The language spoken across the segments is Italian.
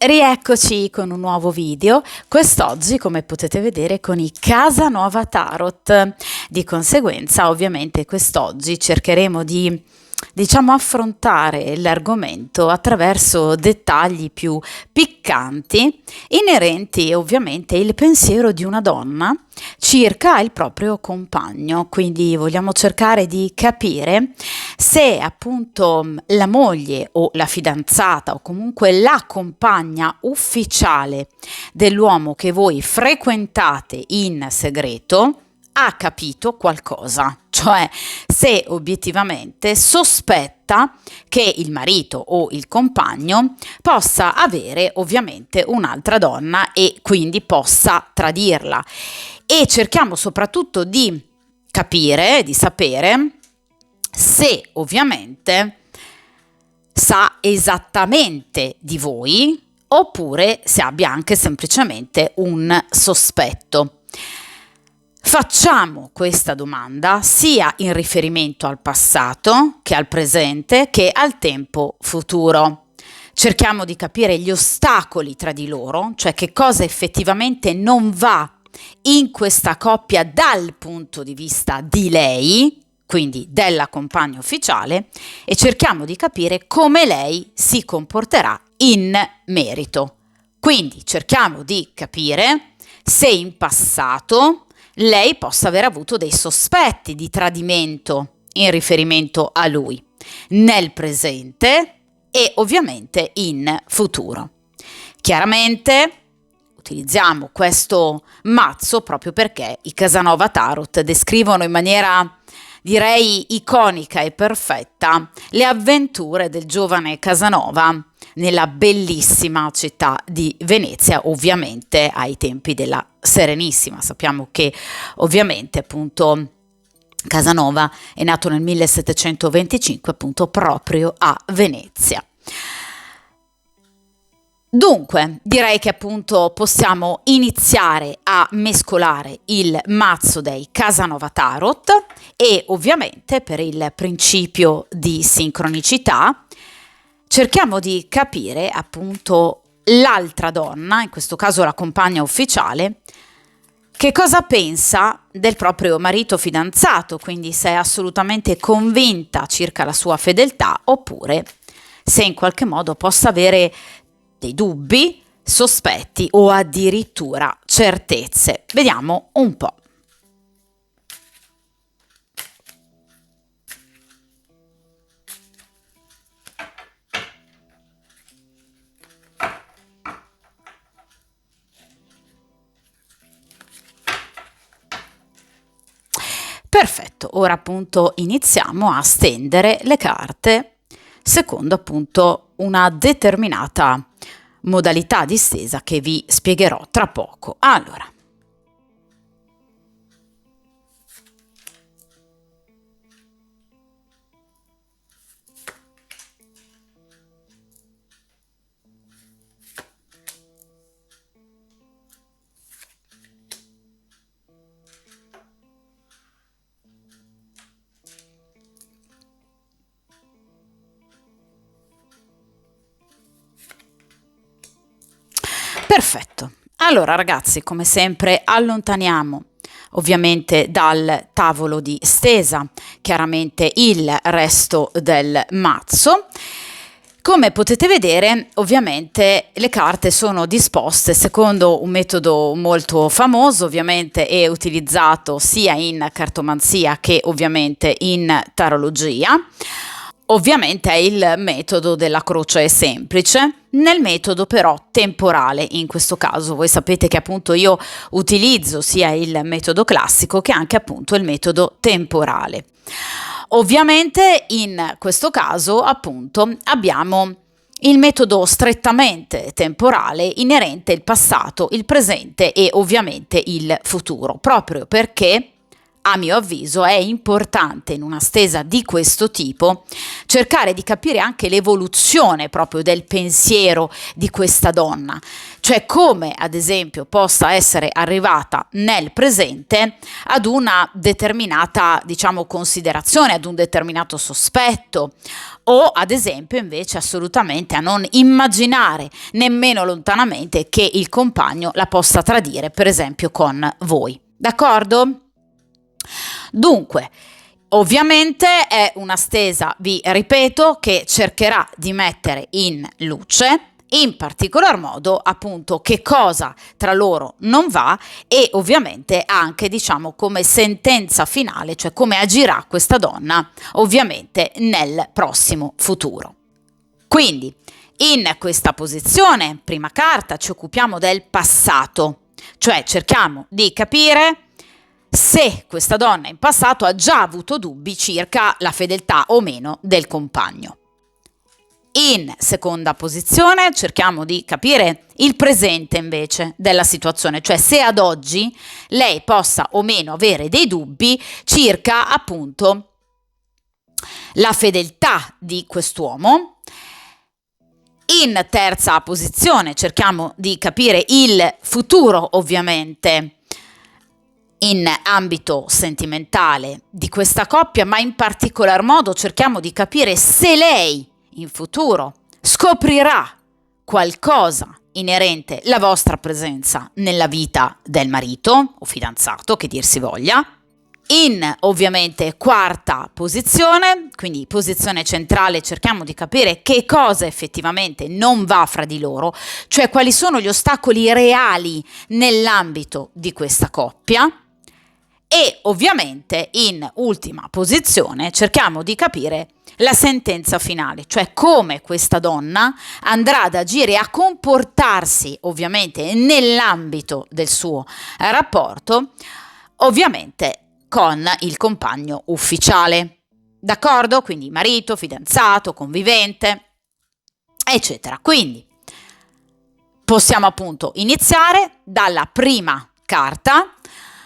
Rieccoci con un nuovo video, quest'oggi come potete vedere con i Casanova Tarot. Di conseguenza ovviamente quest'oggi cercheremo di affrontare l'argomento attraverso dettagli più piccanti inerenti ovviamente il pensiero di una donna circa il proprio compagno. Quindi vogliamo cercare di capire se appunto la moglie o la fidanzata o comunque la compagna ufficiale dell'uomo che voi frequentate in segreto ha capito qualcosa, cioè se obiettivamente sospetta che il marito o il compagno possa avere ovviamente un'altra donna e quindi possa tradirla. E cerchiamo soprattutto di capire, di sapere se ovviamente sa esattamente di voi oppure se abbia anche semplicemente un sospetto. Facciamo questa domanda sia in riferimento al passato che al presente che al tempo futuro. Cerchiamo di capire gli ostacoli tra di loro, cioè che cosa effettivamente non va in questa coppia dal punto di vista di lei, quindi della compagna ufficiale, e cerchiamo di capire come lei si comporterà in merito. Quindi cerchiamo di capire se in passato lei possa aver avuto dei sospetti di tradimento in riferimento a lui, nel presente e ovviamente in futuro. Chiaramente utilizziamo questo mazzo proprio perché i Casanova Tarot descrivono in maniera, direi, iconica e perfetta le avventure del giovane Casanova nella bellissima città di Venezia, ovviamente ai tempi della Serenissima. Sappiamo che ovviamente appunto Casanova è nato nel 1725 appunto proprio a Venezia. Dunque, direi che appunto possiamo iniziare a mescolare il mazzo dei Casanova Tarot e ovviamente per il principio di sincronicità cerchiamo di capire appunto l'altra donna, in questo caso la compagna ufficiale, che cosa pensa del proprio marito fidanzato, quindi se è assolutamente convinta circa la sua fedeltà oppure se in qualche modo possa avere dei dubbi, sospetti o addirittura certezze. Vediamo un po'. Perfetto, ora appunto iniziamo a stendere le carte secondo appunto una determinata modalità di stesa che vi spiegherò tra poco. Allora, perfetto. Allora ragazzi, come sempre allontaniamo ovviamente dal tavolo di stesa chiaramente il resto del mazzo. Come potete vedere, ovviamente le carte sono disposte secondo un metodo molto famoso, ovviamente è utilizzato sia in cartomanzia che ovviamente in tarologia. Ovviamente è il metodo della croce semplice, nel metodo però temporale in questo caso. Voi sapete che appunto io utilizzo sia il metodo classico che anche appunto il metodo temporale. Ovviamente in questo caso appunto abbiamo il metodo strettamente temporale inerente il passato, il presente e ovviamente il futuro, proprio perché a mio avviso è importante in una stesa di questo tipo cercare di capire anche l'evoluzione proprio del pensiero di questa donna, cioè come ad esempio possa essere arrivata nel presente ad una determinata, diciamo, considerazione, ad un determinato sospetto, o ad esempio invece assolutamente a non immaginare nemmeno lontanamente che il compagno la possa tradire, per esempio con voi. D'accordo? Dunque, ovviamente è una stesa, vi ripeto, che cercherà di mettere in luce in particolar modo appunto che cosa tra loro non va e ovviamente anche, diciamo, come sentenza finale, cioè come agirà questa donna ovviamente nel prossimo futuro. Quindi in questa posizione, prima carta, ci occupiamo del passato, cioè cerchiamo di capire se questa donna in passato ha già avuto dubbi circa la fedeltà o meno del compagno. In seconda posizione cerchiamo di capire il presente invece della situazione, cioè se ad oggi lei possa o meno avere dei dubbi circa appunto la fedeltà di quest'uomo. In terza posizione cerchiamo di capire il futuro ovviamente in ambito sentimentale di questa coppia, ma in particolar modo cerchiamo di capire se lei in futuro scoprirà qualcosa inerente alla vostra presenza nella vita del marito o fidanzato, che dir si voglia. In ovviamente quarta posizione, quindi posizione centrale, cerchiamo di capire che cosa effettivamente non va fra di loro, cioè quali sono gli ostacoli reali nell'ambito di questa coppia. E ovviamente in ultima posizione cerchiamo di capire la sentenza finale, cioè come questa donna andrà ad agire e a comportarsi ovviamente nell'ambito del suo rapporto, ovviamente con il compagno ufficiale, d'accordo? Quindi marito, fidanzato, convivente, eccetera. Quindi possiamo appunto iniziare dalla prima carta,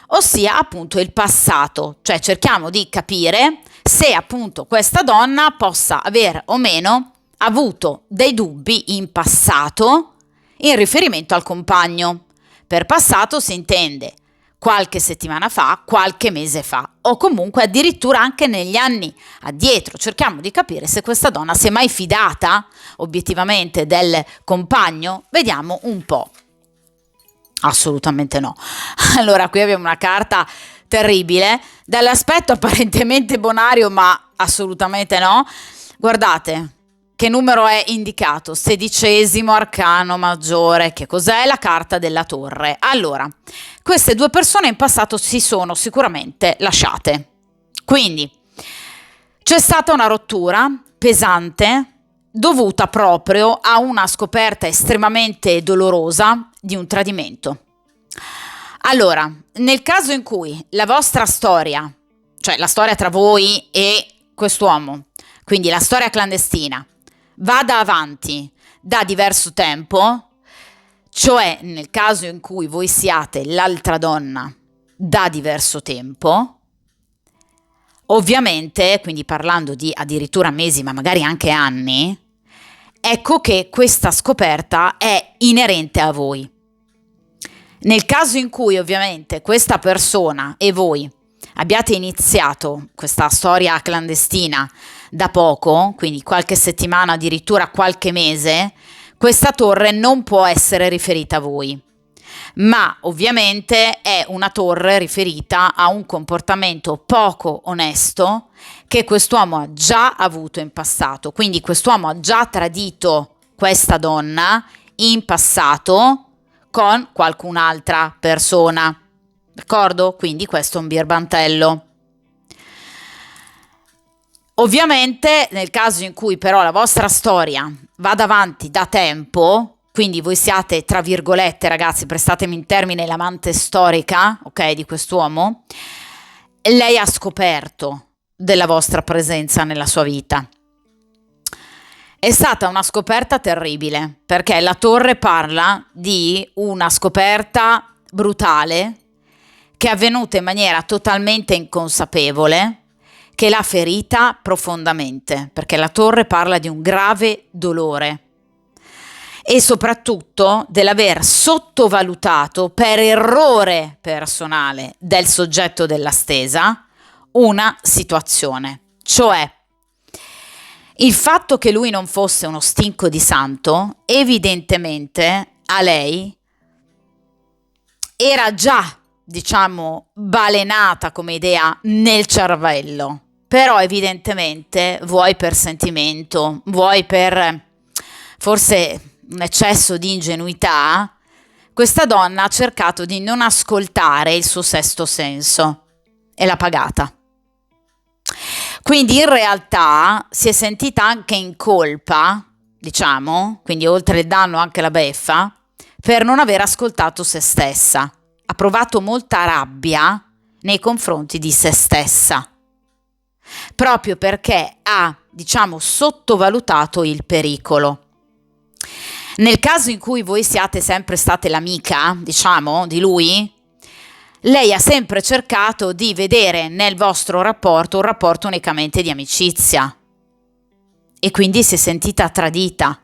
ossia appunto il passato, cioè cerchiamo di capire se appunto questa donna possa aver o meno avuto dei dubbi in passato in riferimento al compagno. Per passato si intende qualche settimana fa, qualche mese fa o comunque addirittura anche negli anni addietro. Cerchiamo di capire se questa donna si è mai fidata obiettivamente del compagno. Vediamo un po'. Assolutamente no. Allora, qui abbiamo una carta terribile, dall'aspetto apparentemente bonario, ma assolutamente no. Guardate che numero è indicato, 16° arcano maggiore. Che cos'è? La carta della torre. Allora, queste due persone in passato si sono sicuramente lasciate. Quindi c'è stata una rottura pesante dovuta proprio a una scoperta estremamente dolorosa di un tradimento. Allora, nel caso in cui la vostra storia, cioè la storia tra voi e quest'uomo, quindi la storia clandestina, vada avanti da diverso tempo, cioè nel caso in cui voi siate l'altra donna da diverso tempo, ovviamente, quindi parlando di addirittura mesi, ma magari anche anni, ecco che questa scoperta è inerente a voi. Nel caso in cui ovviamente questa persona e voi abbiate iniziato questa storia clandestina da poco, quindi qualche settimana, addirittura qualche mese, questa torre non può essere riferita a voi, ma ovviamente è una torre riferita a un comportamento poco onesto che quest'uomo ha già avuto in passato. Quindi quest'uomo ha già tradito questa donna in passato con qualcun'altra persona, d'accordo? Quindi questo è un birbantello. Ovviamente nel caso in cui però la vostra storia vada avanti da tempo, quindi voi siate, tra virgolette, ragazzi, prestatemi in termine, l'amante storica, ok, di quest'uomo, lei ha scoperto della vostra presenza nella sua vita. È stata una scoperta terribile, perché la torre parla di una scoperta brutale che è avvenuta in maniera totalmente inconsapevole, che l'ha ferita profondamente, perché la torre parla di un grave dolore e soprattutto dell'aver sottovalutato per errore personale del soggetto della stesa una situazione, cioè il fatto che lui non fosse uno stinco di santo evidentemente a lei era già, diciamo, balenata come idea nel cervello, però evidentemente vuoi per sentimento, vuoi per forse un eccesso di ingenuità, questa donna ha cercato di non ascoltare il suo sesto senso e l'ha pagata. Quindi in realtà si è sentita anche in colpa, diciamo, quindi oltre il danno anche la beffa, per non aver ascoltato se stessa. Ha provato molta rabbia nei confronti di se stessa, proprio perché ha, diciamo, sottovalutato il pericolo. Nel caso in cui voi siate sempre state l'amica, diciamo, di lui, lei ha sempre cercato di vedere nel vostro rapporto un rapporto unicamente di amicizia e quindi si è sentita tradita.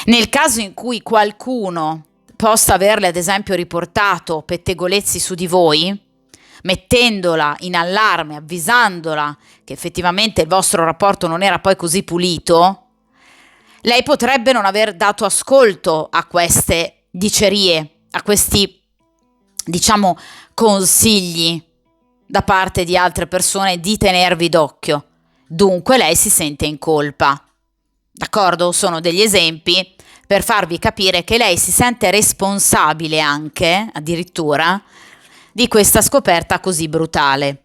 Nel caso in cui qualcuno possa averle ad esempio riportato pettegolezzi su di voi, mettendola in allarme, avvisandola che effettivamente il vostro rapporto non era poi così pulito, lei potrebbe non aver dato ascolto a queste dicerie, a questi, diciamo, consigli da parte di altre persone di tenervi d'occhio. Dunque lei si sente in colpa. D'accordo? Sono degli esempi per farvi capire che lei si sente responsabile anche, addirittura, di questa scoperta così brutale.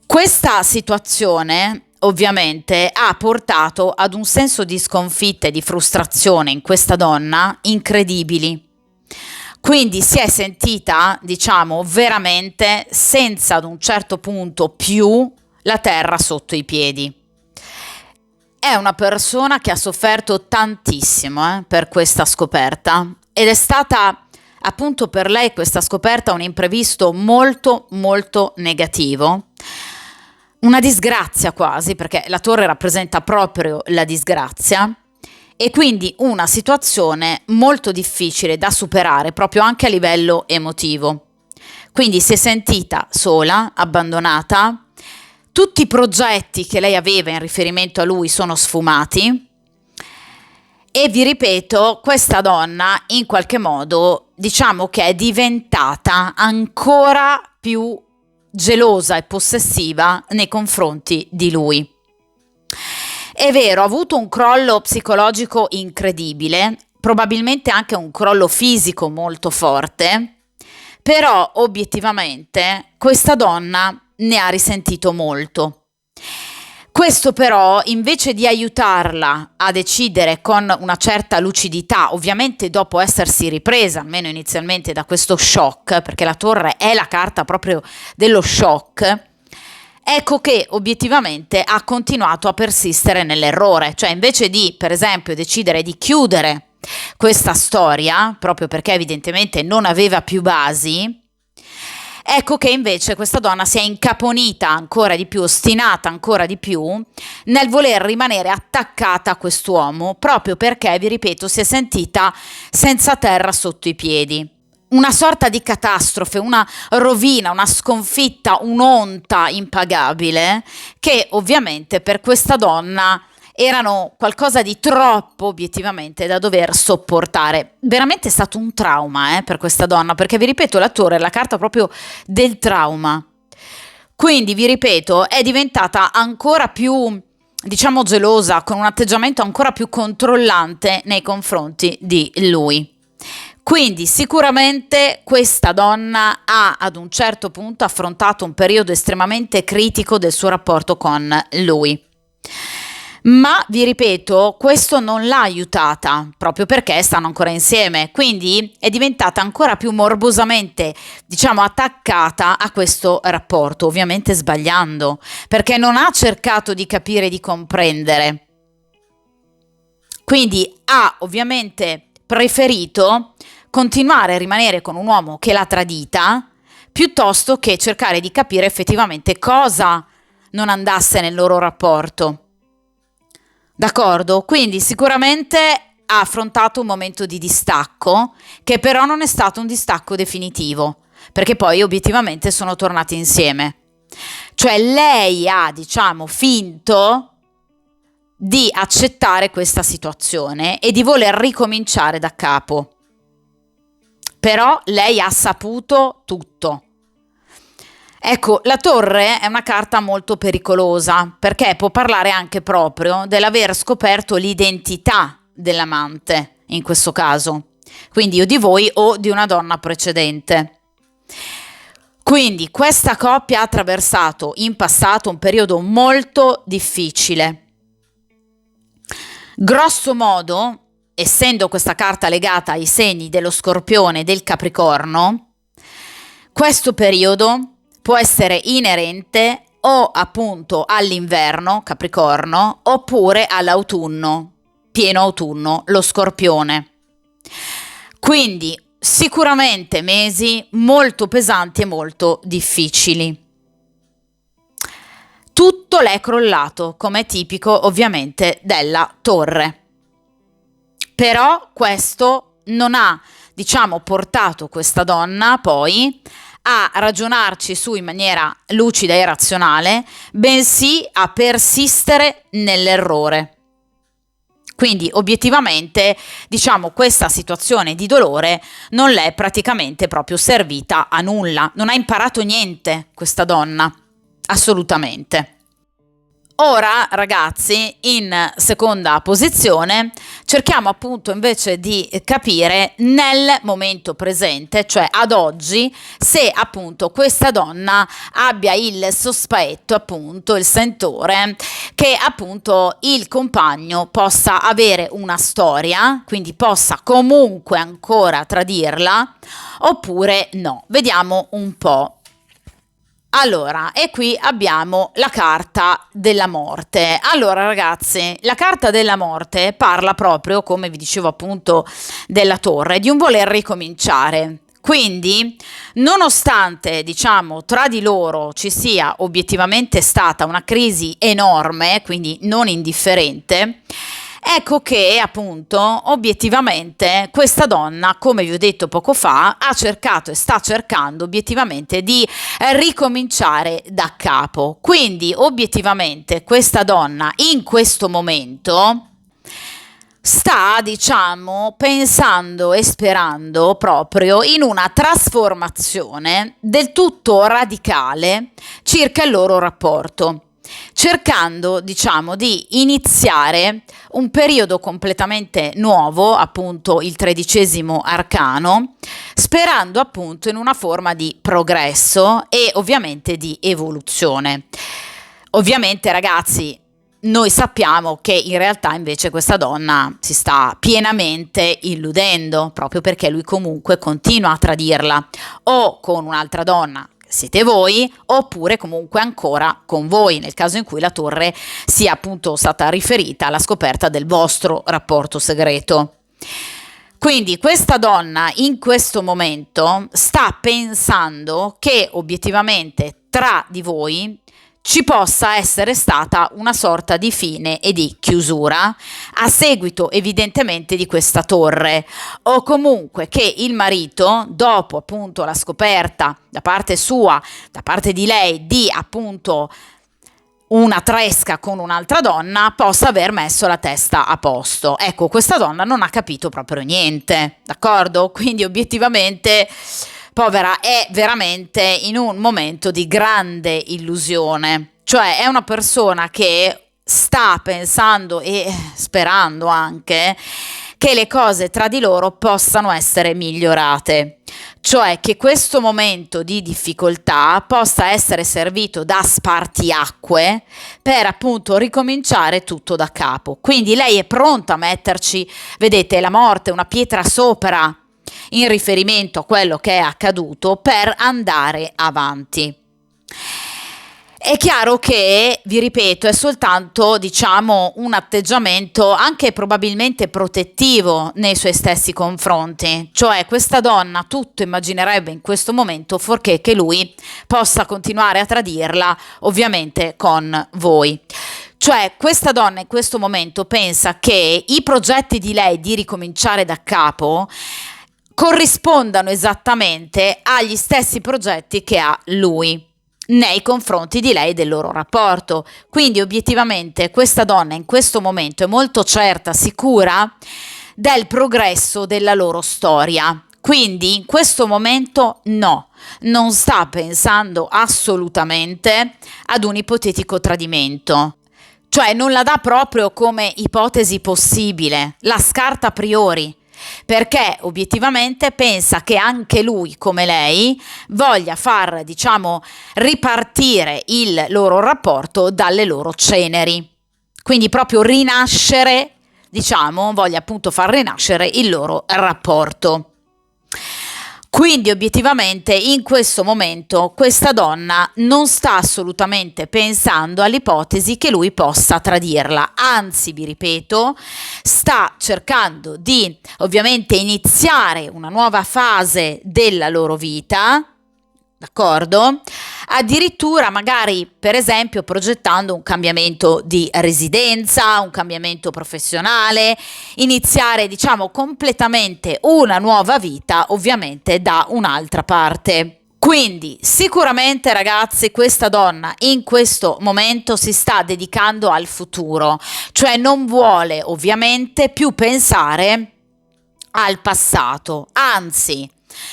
Questa situazione ovviamente ha portato ad un senso di sconfitta e di frustrazione in questa donna incredibili. Quindi si è sentita, diciamo, veramente senza ad un certo punto più la terra sotto i piedi. È una persona che ha sofferto tantissimo per questa scoperta ed è stata appunto per lei questa scoperta un imprevisto molto molto negativo. Una disgrazia quasi, perché la torre rappresenta proprio la disgrazia e quindi una situazione molto difficile da superare proprio anche a livello emotivo. Quindi si è sentita sola, abbandonata, tutti i progetti che lei aveva in riferimento a lui sono sfumati e vi ripeto, questa donna in qualche modo diciamo che è diventata ancora più gelosa e possessiva nei confronti di lui. È vero, ha avuto un crollo psicologico incredibile, probabilmente anche un crollo fisico molto forte, però obiettivamente questa donna ne ha risentito molto. Questo però, invece di aiutarla a decidere con una certa lucidità, ovviamente dopo essersi ripresa, almeno inizialmente, da questo shock, perché la torre è la carta proprio dello shock, ecco che obiettivamente ha continuato a persistere nell'errore, cioè invece di, per esempio, decidere di chiudere questa storia, proprio perché evidentemente non aveva più basi, ecco che invece questa donna si è incaponita ancora di più, ostinata ancora di più nel voler rimanere attaccata a quest'uomo, proprio perché, vi ripeto, si è sentita senza terra sotto i piedi. Una sorta di catastrofe, una rovina, una sconfitta, un'onta impagabile che ovviamente per questa donna erano qualcosa di troppo obiettivamente da dover sopportare. Veramente è stato un trauma per questa donna, perché vi ripeto, la torre è la carta proprio del trauma. Quindi vi ripeto, è diventata ancora più, diciamo, gelosa, con un atteggiamento ancora più controllante nei confronti di lui. Quindi sicuramente questa donna ha ad un certo punto affrontato un periodo estremamente critico del suo rapporto con lui. Ma vi ripeto, questo non l'ha aiutata, proprio perché stanno ancora insieme, quindi è diventata ancora più morbosamente, diciamo, attaccata a questo rapporto, ovviamente sbagliando, perché non ha cercato di capire, di comprendere. Quindi ha ovviamente preferito continuare a rimanere con un uomo che l'ha tradita, piuttosto che cercare di capire effettivamente cosa non andasse nel loro rapporto. D'accordo? Quindi sicuramente ha affrontato un momento di distacco, che però non è stato un distacco definitivo, perché poi obiettivamente sono tornati insieme. Cioè lei ha, diciamo, finto di accettare questa situazione e di voler ricominciare da capo. Però lei ha saputo tutto. Ecco, la torre è una carta molto pericolosa perché può parlare anche proprio dell'aver scoperto l'identità dell'amante, in questo caso, quindi o di voi o di una donna precedente. Quindi questa coppia ha attraversato in passato un periodo molto difficile. Grosso modo, essendo questa carta legata ai segni dello Scorpione e del Capricorno, questo periodo può essere inerente o appunto all'inverno, Capricorno, oppure all'autunno, pieno autunno, lo Scorpione. Quindi sicuramente mesi molto pesanti e molto difficili. Tutto le è crollato, come è tipico ovviamente della torre. Però questo non ha, diciamo, portato questa donna poi a ragionarci su in maniera lucida e razionale, bensì a persistere nell'errore. Quindi obiettivamente, diciamo, questa situazione di dolore non le è praticamente proprio servita a nulla, non ha imparato niente questa donna, assolutamente. Ora, ragazzi, in seconda posizione, cerchiamo appunto invece di capire nel momento presente, cioè ad oggi, se appunto questa donna abbia il sospetto, appunto, il sentore, che appunto il compagno possa avere una storia, quindi possa comunque ancora tradirla, oppure no. Vediamo un po'. Allora, e qui abbiamo la carta della morte. Allora, ragazzi, la carta della morte parla proprio, come vi dicevo appunto, della torre, di un voler ricominciare. Quindi, nonostante, diciamo, tra di loro ci sia obiettivamente stata una crisi enorme, quindi non indifferente, ecco che appunto obiettivamente questa donna, come vi ho detto poco fa, ha cercato e sta cercando obiettivamente di ricominciare da capo. Quindi obiettivamente questa donna in questo momento sta, diciamo, pensando e sperando proprio in una trasformazione del tutto radicale circa il loro rapporto, cercando, diciamo, di iniziare un periodo completamente nuovo, appunto il 13° arcano, sperando appunto in una forma di progresso e ovviamente di evoluzione. Ovviamente, ragazzi, noi sappiamo che in realtà invece questa donna si sta pienamente illudendo, proprio perché lui comunque continua a tradirla, o con un'altra donna, siete voi, oppure comunque ancora con voi, nel caso in cui la torre sia appunto stata riferita alla scoperta del vostro rapporto segreto. Quindi questa donna in questo momento sta pensando che obiettivamente tra di voi ci possa essere stata una sorta di fine e di chiusura a seguito evidentemente di questa torre, o comunque che il marito, dopo appunto la scoperta da parte sua, da parte di lei, di appunto una tresca con un'altra donna, possa aver messo la testa a posto. Ecco, questa donna non ha capito proprio niente, d'accordo? Quindi obiettivamente povera è veramente in un momento di grande illusione, cioè è una persona che sta pensando e sperando anche che le cose tra di loro possano essere migliorate, cioè che questo momento di difficoltà possa essere servito da spartiacque per appunto ricominciare tutto da capo. Quindi lei è pronta a metterci, vedete, la morte, una pietra sopra in riferimento a quello che è accaduto per andare avanti. È chiaro che, vi ripeto, è soltanto, diciamo, un atteggiamento anche probabilmente protettivo nei suoi stessi confronti, cioè questa donna tutto immaginerebbe in questo momento fuorché che lui possa continuare a tradirla, ovviamente con voi. Cioè, questa donna in questo momento pensa che i progetti di lei di ricominciare da capo corrispondano esattamente agli stessi progetti che ha lui nei confronti di lei e del loro rapporto. Quindi obiettivamente questa donna in questo momento è molto certa, sicura del progresso della loro storia. Quindi in questo momento no, non sta pensando assolutamente ad un ipotetico tradimento. Cioè non la dà proprio come ipotesi possibile, la scarta a priori, perché obiettivamente pensa che anche lui, come lei, voglia far, diciamo, ripartire il loro rapporto dalle loro ceneri. Quindi proprio rinascere, diciamo, voglia appunto far rinascere il loro rapporto. Quindi obiettivamente in questo momento questa donna non sta assolutamente pensando all'ipotesi che lui possa tradirla, anzi vi ripeto, sta cercando di ovviamente iniziare una nuova fase della loro vita, d'accordo? Addirittura magari per esempio progettando un cambiamento di residenza, un cambiamento professionale, iniziare diciamo completamente una nuova vita ovviamente da un'altra parte. Quindi sicuramente ragazzi questa donna in questo momento si sta dedicando al futuro, cioè non vuole ovviamente più pensare al passato, anzi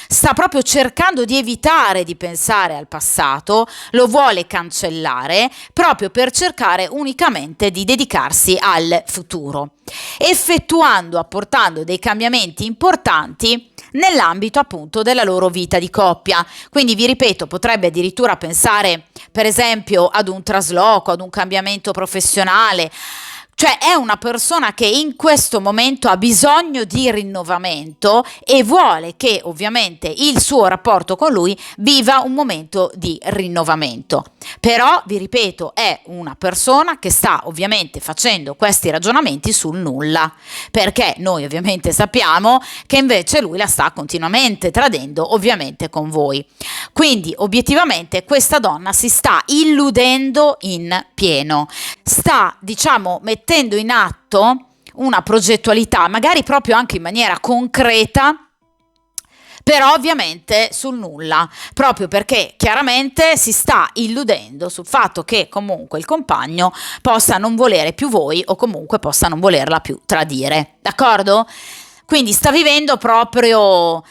sta proprio cercando di evitare di pensare al passato, lo vuole cancellare proprio per cercare unicamente di dedicarsi al futuro, effettuando, apportando dei cambiamenti importanti nell'ambito appunto della loro vita di coppia. Quindi vi ripeto, potrebbe addirittura pensare per esempio ad un trasloco, ad un cambiamento professionale. Cioè è una persona che in questo momento ha bisogno di rinnovamento e vuole che ovviamente il suo rapporto con lui viva un momento di rinnovamento. Però, vi ripeto, è una persona che sta ovviamente facendo questi ragionamenti sul nulla, perché noi ovviamente sappiamo che invece lui la sta continuamente tradendo ovviamente con voi. Quindi obiettivamente questa donna si sta illudendo in pieno, sta diciamo mettendo in atto una progettualità, magari proprio anche in maniera concreta, però ovviamente sul nulla, proprio perché chiaramente si sta illudendo sul fatto che comunque il compagno possa non volere più voi o comunque possa non volerla più tradire, d'accordo? Quindi sta vivendo proprio,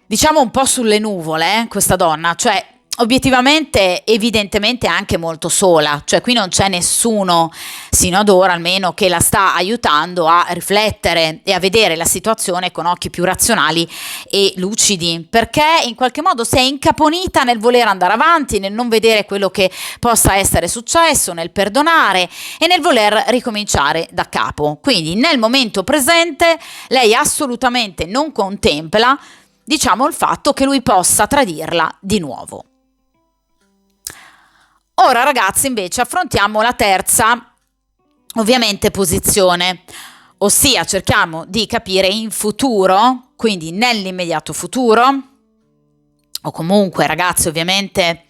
diciamo, un po' sulle nuvole, questa donna, cioè obiettivamente, evidentemente anche molto sola, cioè qui non c'è nessuno, sino ad ora almeno, che la sta aiutando a riflettere e a vedere la situazione con occhi più razionali e lucidi, perché in qualche modo si è incaponita nel voler andare avanti, nel non vedere quello che possa essere successo, nel perdonare e nel voler ricominciare da capo. Quindi nel momento presente lei assolutamente non contempla, diciamo, il fatto che lui possa tradirla di nuovo. Ora ragazzi invece affrontiamo la terza ovviamente posizione, ossia cerchiamo di capire in futuro, quindi nell'immediato futuro, o comunque ragazzi ovviamente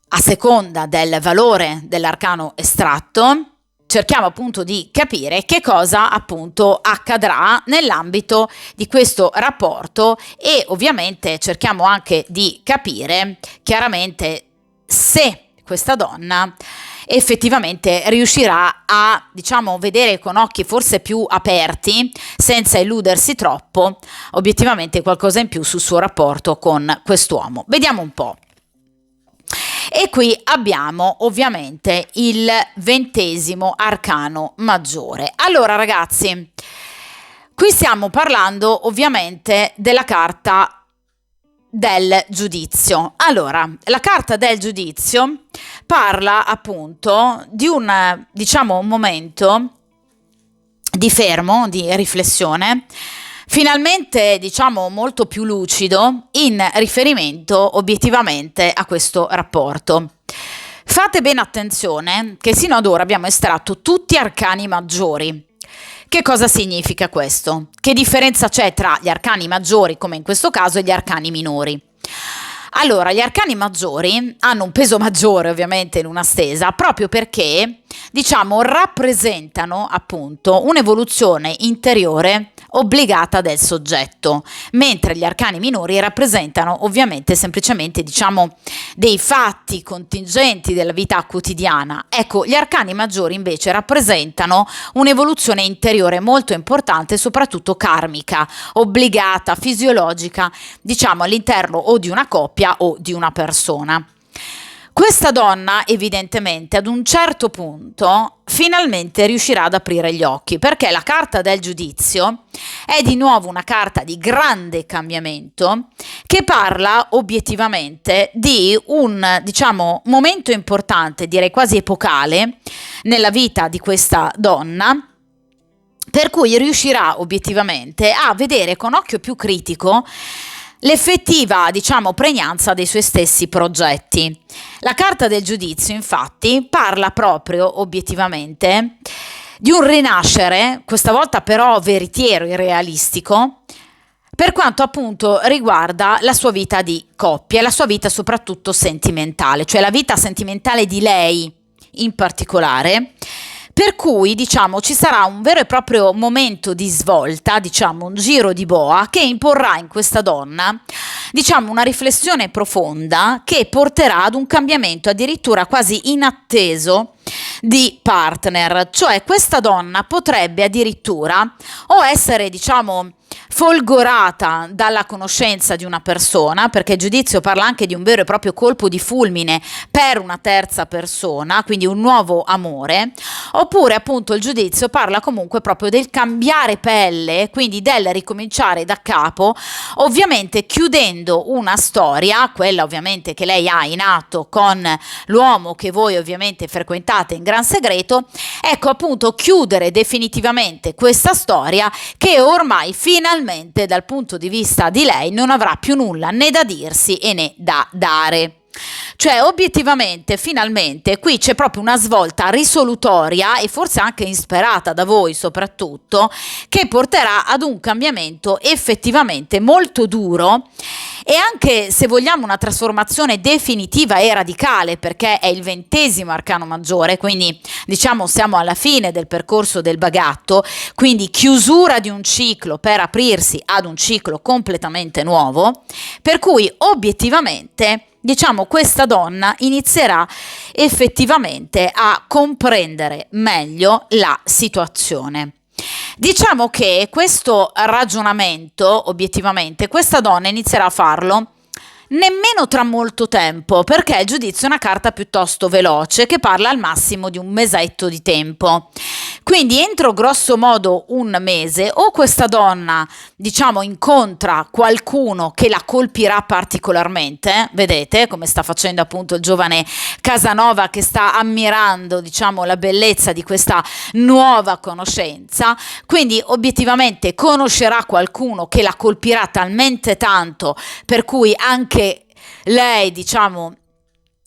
a seconda del valore dell'arcano estratto, cerchiamo appunto di capire che cosa appunto accadrà nell'ambito di questo rapporto e ovviamente cerchiamo anche di capire chiaramente se questa donna effettivamente riuscirà a, diciamo, vedere con occhi forse più aperti, senza illudersi troppo, obiettivamente qualcosa in più sul suo rapporto con quest'uomo. Vediamo un po'. E qui abbiamo ovviamente il 20° arcano maggiore. Allora ragazzi, qui stiamo parlando ovviamente della carta del giudizio. Allora, la carta del giudizio parla appunto di un, diciamo, un momento di fermo, di riflessione, finalmente diciamo molto più lucido in riferimento obiettivamente a questo rapporto. Fate bene attenzione che sino ad ora abbiamo estratto tutti arcani maggiori. Che cosa significa questo? Che differenza c'è tra gli arcani maggiori, come in questo caso, e gli arcani minori? Allora, gli arcani maggiori hanno un peso maggiore ovviamente in una stesa, proprio perché, diciamo, rappresentano appunto un'evoluzione interiore obbligata del soggetto, mentre gli arcani minori rappresentano ovviamente semplicemente, diciamo, dei fatti contingenti della vita quotidiana. Ecco, gli arcani maggiori invece rappresentano un'evoluzione interiore molto importante, soprattutto karmica, obbligata, fisiologica, diciamo all'interno o di una coppia o di una persona. Questa donna evidentemente ad un certo punto finalmente riuscirà ad aprire gli occhi, perché la carta del giudizio è di nuovo una carta di grande cambiamento che parla obiettivamente di un, diciamo, momento importante, direi quasi epocale, nella vita di questa donna, per cui riuscirà obiettivamente a vedere con occhio più critico l'effettiva, diciamo, pregnanza dei suoi stessi progetti. La carta del giudizio, infatti, parla proprio obiettivamente di un rinascere, questa volta però veritiero e realistico, per quanto appunto riguarda la sua vita di coppia, la sua vita soprattutto sentimentale, cioè la vita sentimentale di lei in particolare. Per cui, diciamo, ci sarà un vero e proprio momento di svolta, diciamo un giro di boa che imporrà in questa donna, diciamo, una riflessione profonda che porterà ad un cambiamento addirittura quasi inatteso di partner, cioè questa donna potrebbe addirittura o essere, diciamo, folgorata dalla conoscenza di una persona, perché il giudizio parla anche di un vero e proprio colpo di fulmine per una terza persona, quindi un nuovo amore, oppure appunto il giudizio parla comunque proprio del cambiare pelle, quindi del ricominciare da capo, ovviamente chiudendo una storia, quella ovviamente che lei ha in atto con l'uomo che voi ovviamente frequentate in gran segreto, ecco appunto chiudere definitivamente questa storia che ormai finalmente dal punto di vista di lei non avrà più nulla né da dirsi e né da dare. Cioè obiettivamente finalmente qui c'è proprio una svolta risolutoria e forse anche insperata da voi soprattutto, che porterà ad un cambiamento effettivamente molto duro e anche, se vogliamo, una trasformazione definitiva e radicale, perché è il 20° arcano maggiore, quindi diciamo siamo alla fine del percorso del bagatto, quindi chiusura di un ciclo per aprirsi ad un ciclo completamente nuovo, per cui obiettivamente, diciamo, questa donna inizierà effettivamente a comprendere meglio la situazione. Diciamo che questo ragionamento, obiettivamente, questa donna inizierà a farlo nemmeno tra molto tempo, perché il giudizio è una carta piuttosto veloce che parla al massimo di un mesetto di tempo. Quindi entro grosso modo un mese o questa donna, diciamo, incontra qualcuno che la colpirà particolarmente, vedete come sta facendo appunto il giovane Casanova, che sta ammirando, diciamo, la bellezza di questa nuova conoscenza, quindi obiettivamente conoscerà qualcuno che la colpirà talmente tanto per cui anche lei, diciamo,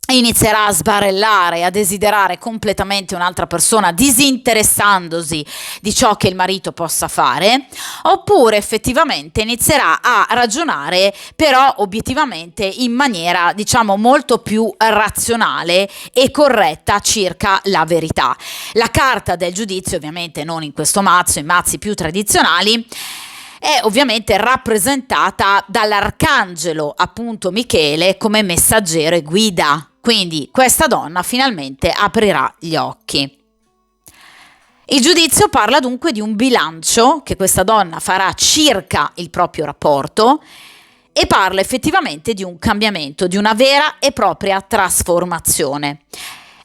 inizierà a sbarellare, a desiderare completamente un'altra persona, disinteressandosi di ciò che il marito possa fare, oppure effettivamente inizierà a ragionare però obiettivamente in maniera, diciamo, molto più razionale e corretta circa la verità. La carta del giudizio, ovviamente non in questo mazzo, in mazzi più tradizionali, è ovviamente rappresentata dall'arcangelo appunto Michele come messaggero e guida. Quindi questa donna finalmente aprirà gli occhi. Il giudizio parla dunque di un bilancio che questa donna farà circa il proprio rapporto e parla effettivamente di un cambiamento, di una vera e propria trasformazione.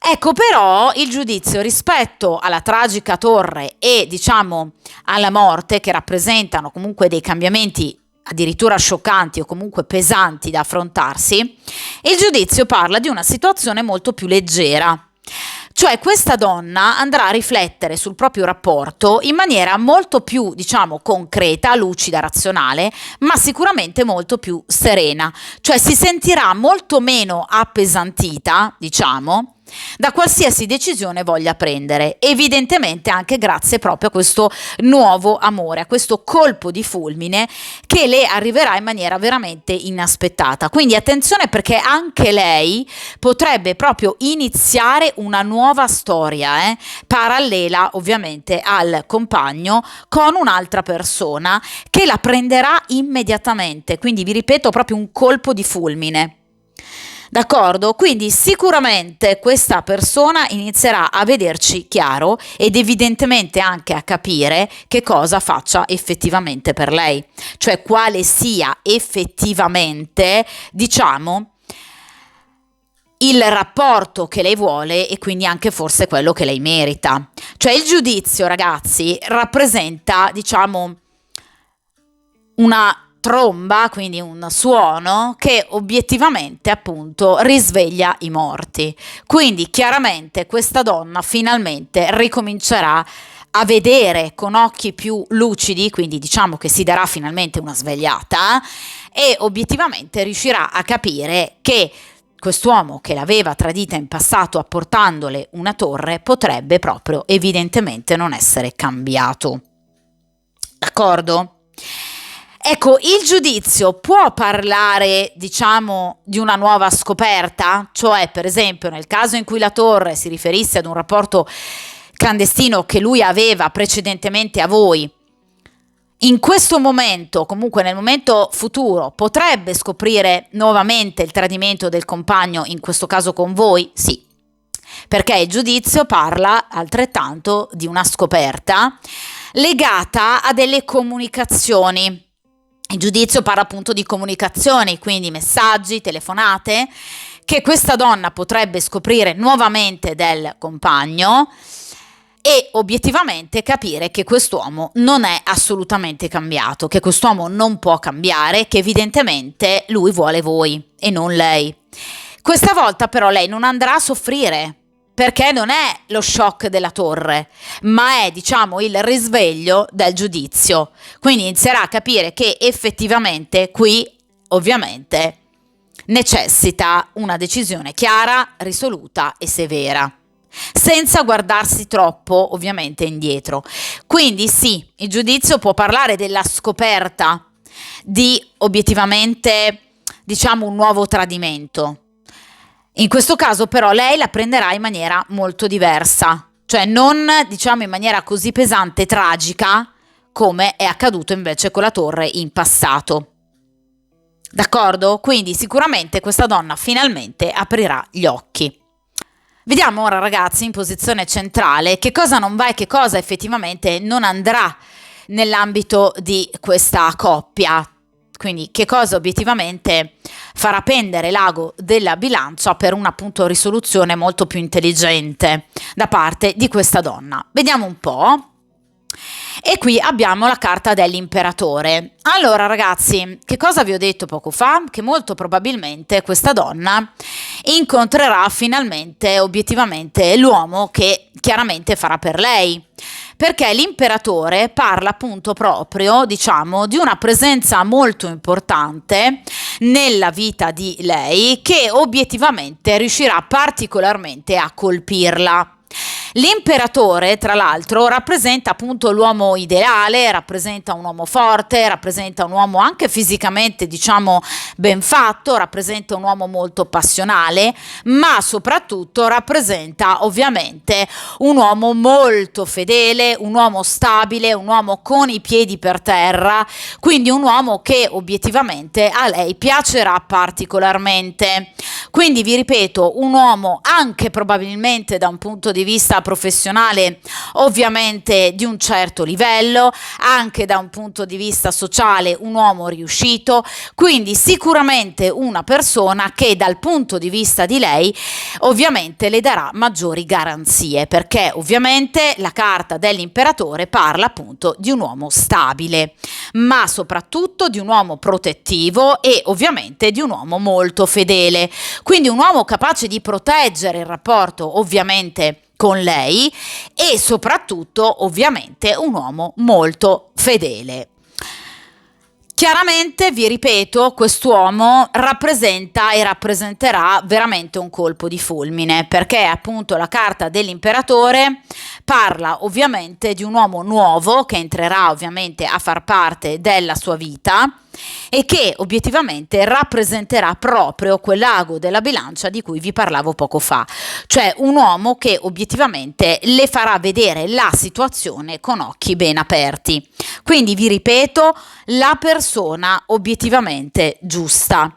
Ecco però il giudizio rispetto alla tragica torre e, diciamo, alla morte, che rappresentano comunque dei cambiamenti addirittura scioccanti o comunque pesanti da affrontarsi, il giudizio parla di una situazione molto più leggera. Cioè questa donna andrà a riflettere sul proprio rapporto in maniera molto più, diciamo, concreta, lucida, razionale, ma sicuramente molto più serena. Cioè si sentirà molto meno appesantita, diciamo, da qualsiasi decisione voglia prendere, evidentemente anche grazie proprio a questo nuovo amore, a questo colpo di fulmine che le arriverà in maniera veramente inaspettata. Quindi attenzione, perché anche lei potrebbe proprio iniziare una nuova storia, parallela ovviamente al compagno, con un'altra persona che la prenderà immediatamente. Quindi vi ripeto, proprio un colpo di fulmine. D'accordo? Quindi sicuramente questa persona inizierà a vederci chiaro ed evidentemente anche a capire che cosa faccia effettivamente per lei, cioè quale sia effettivamente, diciamo, il rapporto che lei vuole e quindi anche forse quello che lei merita. Cioè il giudizio, ragazzi, rappresenta, diciamo, una tromba, quindi un suono che obiettivamente appunto risveglia i morti. Quindi chiaramente questa donna finalmente ricomincerà a vedere con occhi più lucidi, quindi diciamo che si darà finalmente una svegliata e obiettivamente riuscirà a capire che quest'uomo che l'aveva tradita in passato apportandole una torre potrebbe proprio evidentemente non essere cambiato. D'accordo? Ecco, il giudizio può parlare, diciamo, di una nuova scoperta? Cioè, per esempio, nel caso in cui la torre si riferisse ad un rapporto clandestino che lui aveva precedentemente a voi, in questo momento, comunque nel momento futuro, potrebbe scoprire nuovamente il tradimento del compagno, in questo caso con voi? Sì, perché il giudizio parla altrettanto di una scoperta legata a delle comunicazioni. Il giudizio parla appunto di comunicazioni, quindi messaggi, telefonate, che questa donna potrebbe scoprire nuovamente del compagno e obiettivamente capire che quest'uomo non è assolutamente cambiato, che quest'uomo non può cambiare, che evidentemente lui vuole voi e non lei. Questa volta però lei non andrà a soffrire, perché non è lo shock della torre, ma è, diciamo, il risveglio del giudizio. Quindi inizierà a capire che effettivamente qui, ovviamente, necessita una decisione chiara, risoluta e severa, senza guardarsi troppo, ovviamente, indietro. Quindi sì, il giudizio può parlare della scoperta di, obiettivamente, diciamo, un nuovo tradimento. In questo caso però lei la prenderà in maniera molto diversa, cioè non, diciamo, in maniera così pesante e tragica come è accaduto invece con la torre in passato. D'accordo? Quindi sicuramente questa donna finalmente aprirà gli occhi. Vediamo ora, ragazzi, in posizione centrale che cosa non va e che cosa effettivamente non andrà nell'ambito di questa coppia. Quindi che cosa obiettivamente farà pendere l'ago della bilancia per una appunto risoluzione molto più intelligente da parte di questa donna. Vediamo un po'. E qui abbiamo la carta dell'imperatore. Allora, ragazzi, che cosa vi ho detto poco fa? Che molto probabilmente questa donna incontrerà finalmente, obiettivamente, l'uomo che chiaramente farà per lei. Perché l'imperatore parla appunto proprio, diciamo, di una presenza molto importante nella vita di lei che obiettivamente riuscirà particolarmente a colpirla. L'imperatore, tra l'altro, rappresenta appunto l'uomo ideale, rappresenta un uomo forte, rappresenta un uomo anche fisicamente, diciamo, ben fatto, rappresenta un uomo molto passionale, ma soprattutto rappresenta ovviamente un uomo molto fedele, un uomo stabile, un uomo con i piedi per terra, quindi un uomo che obiettivamente a lei piacerà particolarmente. Quindi vi ripeto, un uomo anche probabilmente da un punto di vista professionale ovviamente di un certo livello, anche da un punto di vista sociale un uomo riuscito, quindi sicuramente una persona che dal punto di vista di lei ovviamente le darà maggiori garanzie, perché ovviamente la carta dell'imperatore parla appunto di un uomo stabile, ma soprattutto di un uomo protettivo e ovviamente di un uomo molto fedele, quindi un uomo capace di proteggere il rapporto ovviamente con lei e soprattutto ovviamente un uomo molto fedele. Chiaramente, vi ripeto, quest'uomo rappresenta e rappresenterà veramente un colpo di fulmine, perché appunto la carta dell'imperatore parla ovviamente di un uomo nuovo che entrerà ovviamente a far parte della sua vita e che obiettivamente rappresenterà proprio quell'ago della bilancia di cui vi parlavo poco fa, cioè un uomo che obiettivamente le farà vedere la situazione con occhi ben aperti. Quindi vi ripeto, la persona obiettivamente giusta.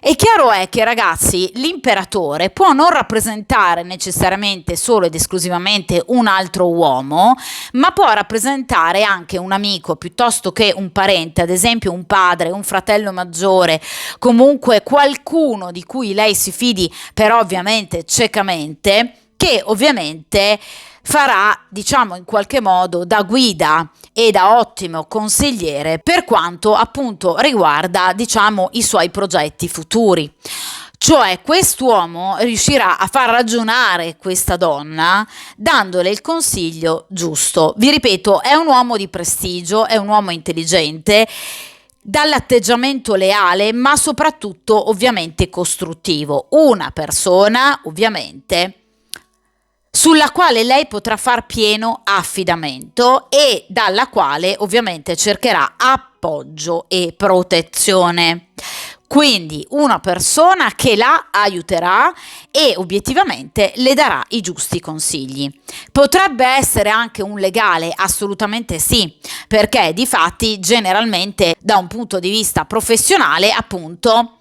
E chiaro è che, ragazzi, l'imperatore può non rappresentare necessariamente solo ed esclusivamente un altro uomo, ma può rappresentare anche un amico piuttosto che un parente, ad esempio un padre, un fratello maggiore, comunque qualcuno di cui lei si fidi, però ovviamente ciecamente, che ovviamente farà, diciamo, in qualche modo da guida e da ottimo consigliere per quanto appunto riguarda, diciamo, i suoi progetti futuri. Cioè quest'uomo riuscirà a far ragionare questa donna dandole il consiglio giusto. Vi ripeto, è un uomo di prestigio, è un uomo intelligente, dall'atteggiamento leale, ma soprattutto ovviamente costruttivo. Una persona ovviamente sulla quale lei potrà far pieno affidamento e dalla quale ovviamente cercherà appoggio e protezione. Quindi una persona che la aiuterà e obiettivamente le darà i giusti consigli. Potrebbe essere anche un legale? Assolutamente sì, perché difatti generalmente da un punto di vista professionale, appunto,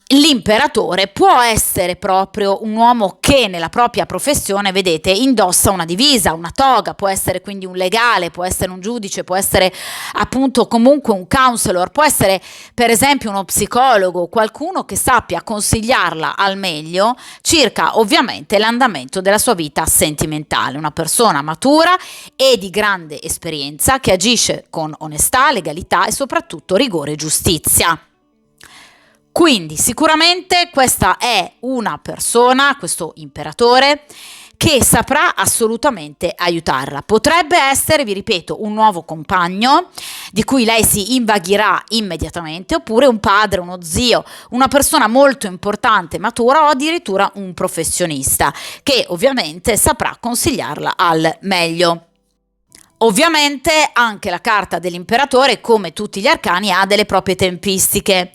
l'imperatore può essere proprio un uomo che nella propria professione, vedete, indossa una divisa, una toga, può essere quindi un legale, può essere un giudice, può essere appunto comunque un counselor, può essere per esempio uno psicologo, qualcuno che sappia consigliarla al meglio circa ovviamente l'andamento della sua vita sentimentale, una persona matura e di grande esperienza che agisce con onestà, legalità e soprattutto rigore e giustizia. Quindi sicuramente questa è una persona, questo imperatore, che saprà assolutamente aiutarla. Potrebbe essere, vi ripeto, un nuovo compagno di cui lei si invaghirà immediatamente, oppure un padre, uno zio, una persona molto importante, matura o addirittura un professionista che ovviamente saprà consigliarla al meglio. Ovviamente anche la carta dell'imperatore, come tutti gli arcani, ha delle proprie tempistiche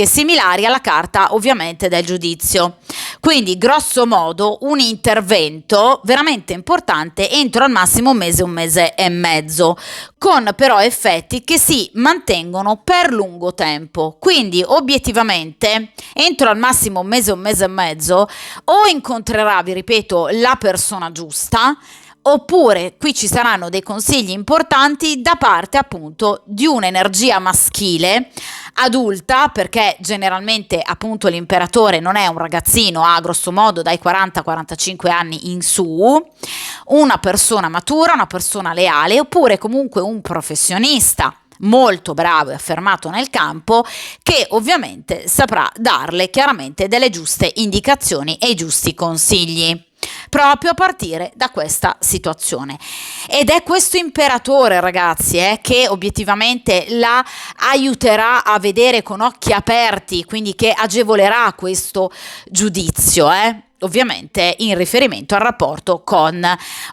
similari alla carta ovviamente del giudizio. Quindi grosso modo un intervento veramente importante entro al massimo un mese e mezzo, con però effetti che si mantengono per lungo tempo. Quindi obiettivamente entro al massimo un mese e mezzo o incontrerà, vi ripeto, la persona giusta, oppure qui ci saranno dei consigli importanti da parte appunto di un'energia maschile adulta, perché generalmente appunto l'imperatore non è un ragazzino, ha grosso modo dai 40-45 anni in su, una persona matura, una persona leale, oppure comunque un professionista molto bravo e affermato nel campo, che ovviamente saprà darle chiaramente delle giuste indicazioni e i giusti consigli proprio a partire da questa situazione. Ed è questo imperatore, ragazzi, che obiettivamente la aiuterà a vedere con occhi aperti, quindi che agevolerà questo giudizio, ovviamente in riferimento al rapporto con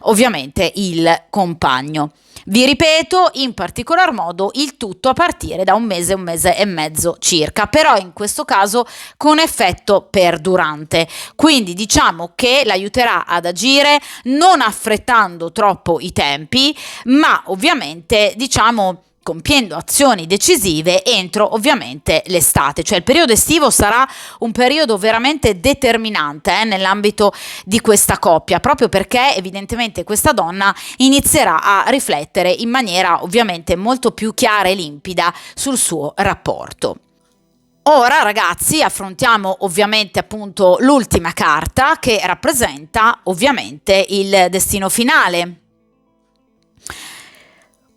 ovviamente il compagno. Vi ripeto, in particolar modo il tutto a partire da un mese e mezzo circa, però in questo caso con effetto perdurante. Quindi diciamo che l'aiuterà ad agire non affrettando troppo i tempi, ma ovviamente diciamo compiendo azioni decisive entro ovviamente l'estate, cioè il periodo estivo sarà un periodo veramente determinante nell'ambito di questa coppia, proprio perché evidentemente questa donna inizierà a riflettere in maniera ovviamente molto più chiara e limpida sul suo rapporto. Ora, ragazzi, affrontiamo ovviamente appunto l'ultima carta che rappresenta ovviamente il destino finale.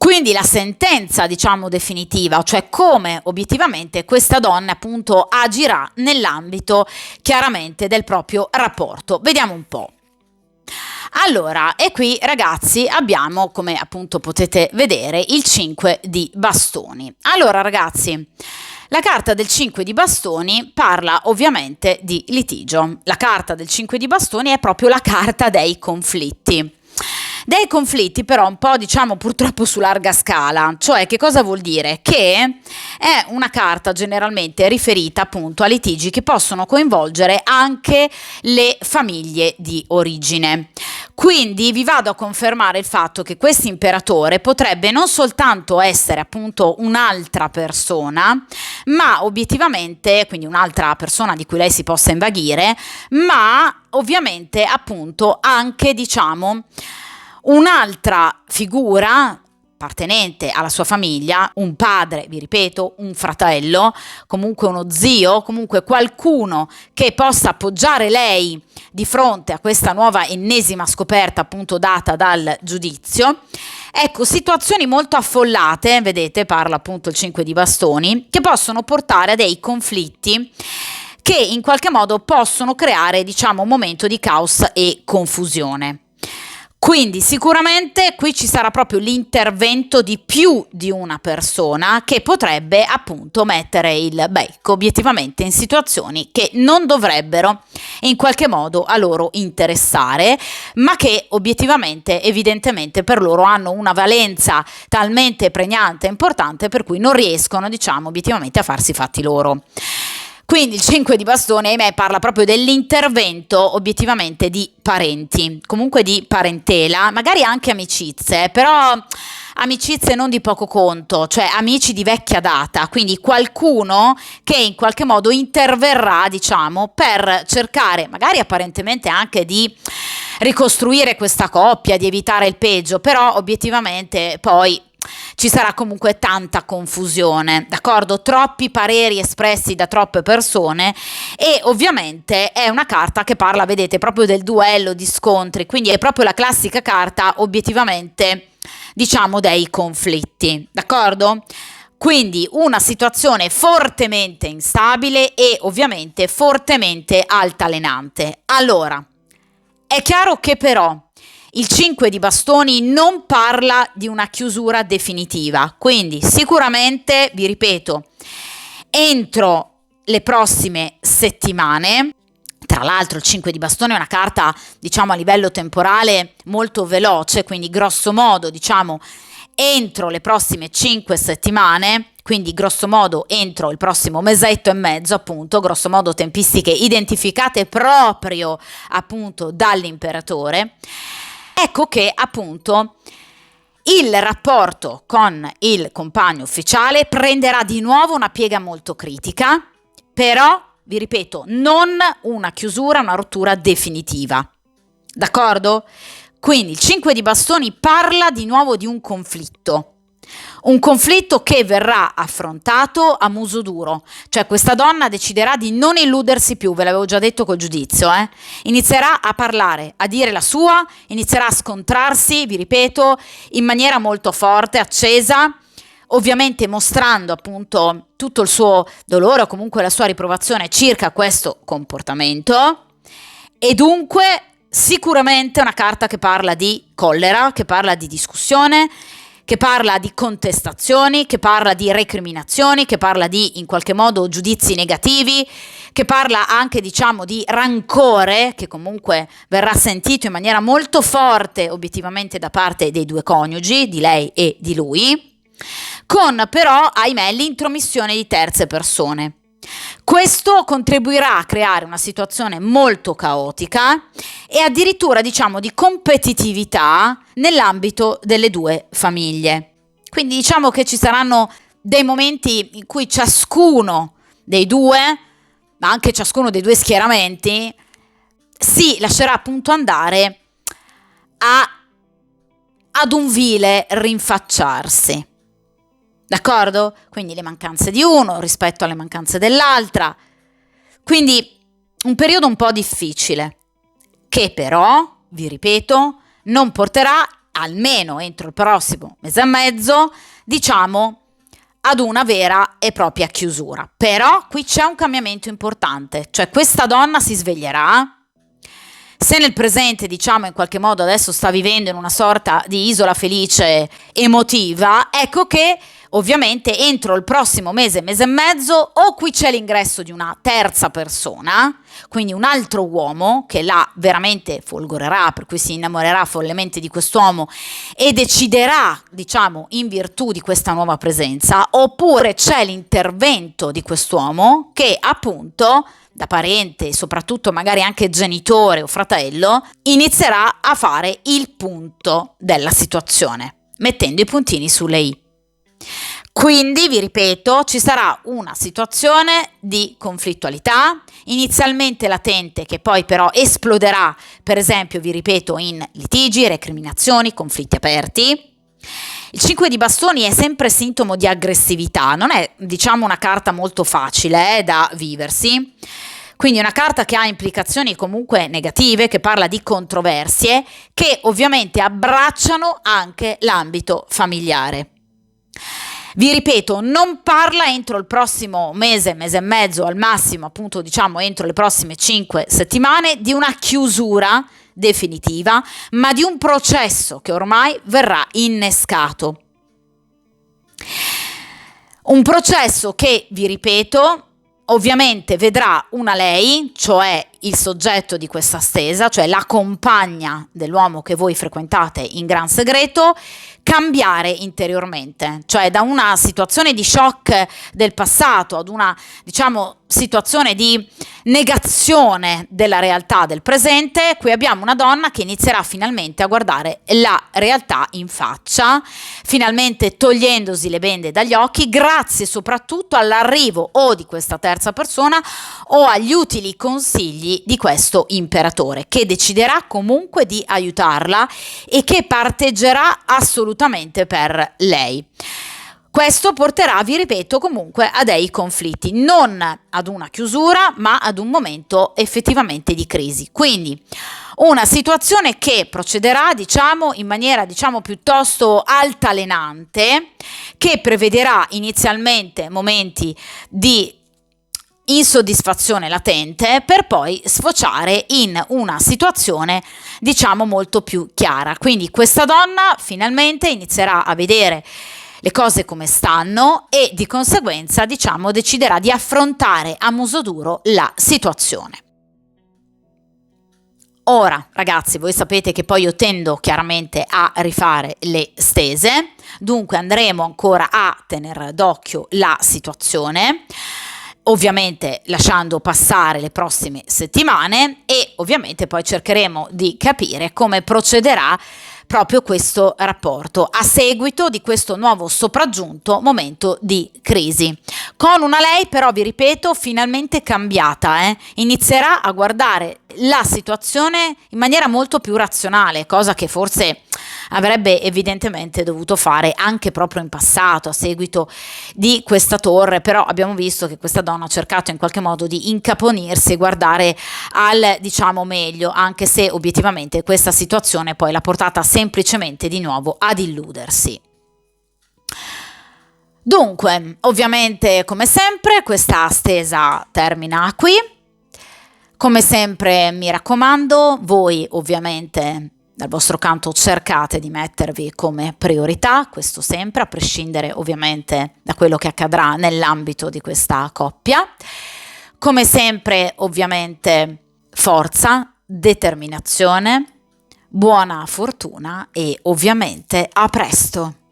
Quindi la sentenza, diciamo, definitiva, cioè come obiettivamente questa donna appunto agirà nell'ambito chiaramente del proprio rapporto. Vediamo un po'. Allora, e qui ragazzi abbiamo, come appunto potete vedere, il 5 di bastoni. Allora ragazzi, la carta del 5 di bastoni parla ovviamente di litigio. La carta del 5 di bastoni è proprio la carta dei conflitti. Dei conflitti però un po' diciamo purtroppo su larga scala, cioè che cosa vuol dire? Che è una carta generalmente riferita appunto a litigi che possono coinvolgere anche le famiglie di origine. Quindi vi vado a confermare il fatto che questo imperatore potrebbe non soltanto essere appunto un'altra persona, ma obiettivamente, quindi un'altra persona di cui lei si possa invaghire, ma ovviamente appunto anche diciamo un'altra figura appartenente alla sua famiglia, un padre, vi ripeto, un fratello, comunque uno zio, comunque qualcuno che possa appoggiare lei di fronte a questa nuova ennesima scoperta appunto data dal giudizio. Ecco, situazioni molto affollate, vedete, parla appunto il 5 di bastoni, che possono portare a dei conflitti che in qualche modo possono creare, diciamo, un momento di caos e confusione. Quindi sicuramente qui ci sarà proprio l'intervento di più di una persona che potrebbe appunto mettere il becco obiettivamente in situazioni che non dovrebbero in qualche modo a loro interessare, ma che obiettivamente evidentemente per loro hanno una valenza talmente pregnante e importante per cui non riescono diciamo obiettivamente a farsi i fatti loro. Quindi il 5 di bastoni, ahimè, parla proprio dell'intervento obiettivamente di parenti, comunque di parentela, magari anche amicizie, però amicizie non di poco conto, cioè amici di vecchia data, quindi qualcuno che in qualche modo interverrà, diciamo, per cercare magari apparentemente anche di ricostruire questa coppia, di evitare il peggio, però obiettivamente poi ci sarà comunque tanta confusione, d'accordo? Troppi pareri espressi da troppe persone e ovviamente è una carta che parla, vedete, proprio del duello, di scontri, quindi è proprio la classica carta obiettivamente, diciamo, dei conflitti, d'accordo? Quindi una situazione fortemente instabile e ovviamente fortemente altalenante. Allora, è chiaro che però il 5 di bastoni non parla di una chiusura definitiva, quindi sicuramente, vi ripeto, entro le prossime settimane, tra l'altro il 5 di bastoni è una carta, diciamo, a livello temporale molto veloce, quindi grosso modo, diciamo, entro le prossime 5 settimane, quindi grosso modo entro il prossimo mesetto e mezzo, appunto, grosso modo tempistiche identificate proprio appunto dall'imperatore. Ecco che appunto il rapporto con il compagno ufficiale prenderà di nuovo una piega molto critica, però, vi ripeto, non una chiusura, una rottura definitiva. D'accordo? Quindi il 5 di bastoni parla di nuovo di un conflitto che verrà affrontato a muso duro, cioè questa donna deciderà di non illudersi più, ve l'avevo già detto col giudizio, inizierà a parlare, a dire la sua, inizierà a scontrarsi, vi ripeto, in maniera molto forte, accesa, ovviamente mostrando appunto tutto il suo dolore o comunque la sua riprovazione circa questo comportamento e dunque sicuramente una carta che parla di collera, che parla di discussione, che parla di contestazioni, che parla di recriminazioni, che parla di in qualche modo giudizi negativi, che parla anche diciamo di rancore che comunque verrà sentito in maniera molto forte obiettivamente da parte dei due coniugi, di lei e di lui, con però ahimè l'intromissione di terze persone. Questo contribuirà a creare una situazione molto caotica e addirittura diciamo di competitività nell'ambito delle due famiglie. Quindi diciamo che ci saranno dei momenti in cui ciascuno dei due, ma anche ciascuno dei due schieramenti, si lascerà appunto andare ad un vile rinfacciarsi. D'accordo? Quindi le mancanze di uno rispetto alle mancanze dell'altra. Quindi un periodo un po' difficile, che però, vi ripeto, non porterà, almeno entro il prossimo mese e mezzo, diciamo, ad una vera e propria chiusura. Però qui c'è un cambiamento importante, cioè questa donna si sveglierà Se nel presente, diciamo, in qualche modo adesso sta vivendo in una sorta di isola felice emotiva, ecco che ovviamente entro il prossimo mese, mese e mezzo, o qui c'è l'ingresso di una terza persona, quindi un altro uomo che là veramente folgorerà, per cui si innamorerà follemente di quest'uomo e deciderà, diciamo, in virtù di questa nuova presenza, oppure c'è l'intervento di quest'uomo che appunto da parente e soprattutto magari anche genitore o fratello, inizierà a fare il punto della situazione, mettendo i puntini sulle i. Quindi, vi ripeto, ci sarà una situazione di conflittualità, inizialmente latente, che poi però esploderà, per esempio, vi ripeto, in litigi, recriminazioni, conflitti aperti. Il 5 di bastoni è sempre sintomo di aggressività, non è, diciamo, una carta molto facile da viversi, quindi una carta che ha implicazioni comunque negative, che parla di controversie, che ovviamente abbracciano anche l'ambito familiare. Vi ripeto, non parla entro il prossimo mese, mese e mezzo, al massimo appunto diciamo entro le prossime 5 settimane, di una chiusura definitiva, ma di un processo che ormai verrà innescato. Un processo che, vi ripeto, ovviamente vedrà una lei, cioè il soggetto di questa stesa, cioè la compagna dell'uomo che voi frequentate in gran segreto, cambiare interiormente, cioè da una situazione di shock del passato ad una, diciamo, situazione di negazione della realtà del presente. Qui abbiamo una donna che inizierà finalmente a guardare la realtà in faccia, finalmente togliendosi le bende dagli occhi, grazie soprattutto all'arrivo o di questa terza persona o agli utili consigli di questo imperatore, che deciderà comunque di aiutarla e che parteggerà assolutamente per lei. Questo porterà, vi ripeto, comunque a dei conflitti, non ad una chiusura, ma ad un momento effettivamente di crisi. Quindi una situazione che procederà, diciamo, in maniera, diciamo, piuttosto altalenante, che prevederà inizialmente momenti di insoddisfazione latente per poi sfociare in una situazione, diciamo, molto più chiara. Quindi questa donna finalmente inizierà a vedere le cose come stanno e di conseguenza, diciamo, deciderà di affrontare a muso duro la situazione. Ora, ragazzi, voi sapete che poi io tendo chiaramente a rifare le stese, dunque andremo ancora a tenere d'occhio la situazione, ovviamente lasciando passare le prossime settimane, e ovviamente poi cercheremo di capire come procederà proprio questo rapporto a seguito di questo nuovo sopraggiunto momento di crisi, con una lei però, vi ripeto, finalmente cambiata, inizierà a guardare la situazione in maniera molto più razionale, cosa che forse avrebbe evidentemente dovuto fare anche proprio in passato a seguito di questa torre, però abbiamo visto che questa donna ha cercato in qualche modo di incaponirsi e guardare al, diciamo, meglio, anche se obiettivamente questa situazione poi l'ha portata semplicemente di nuovo ad illudersi. Dunque, ovviamente, come sempre, questa stesa termina qui. Come sempre, mi raccomando, voi ovviamente dal vostro canto cercate di mettervi come priorità, questo sempre, a prescindere ovviamente da quello che accadrà nell'ambito di questa coppia. Come sempre, ovviamente, forza, determinazione, buona fortuna e ovviamente a presto!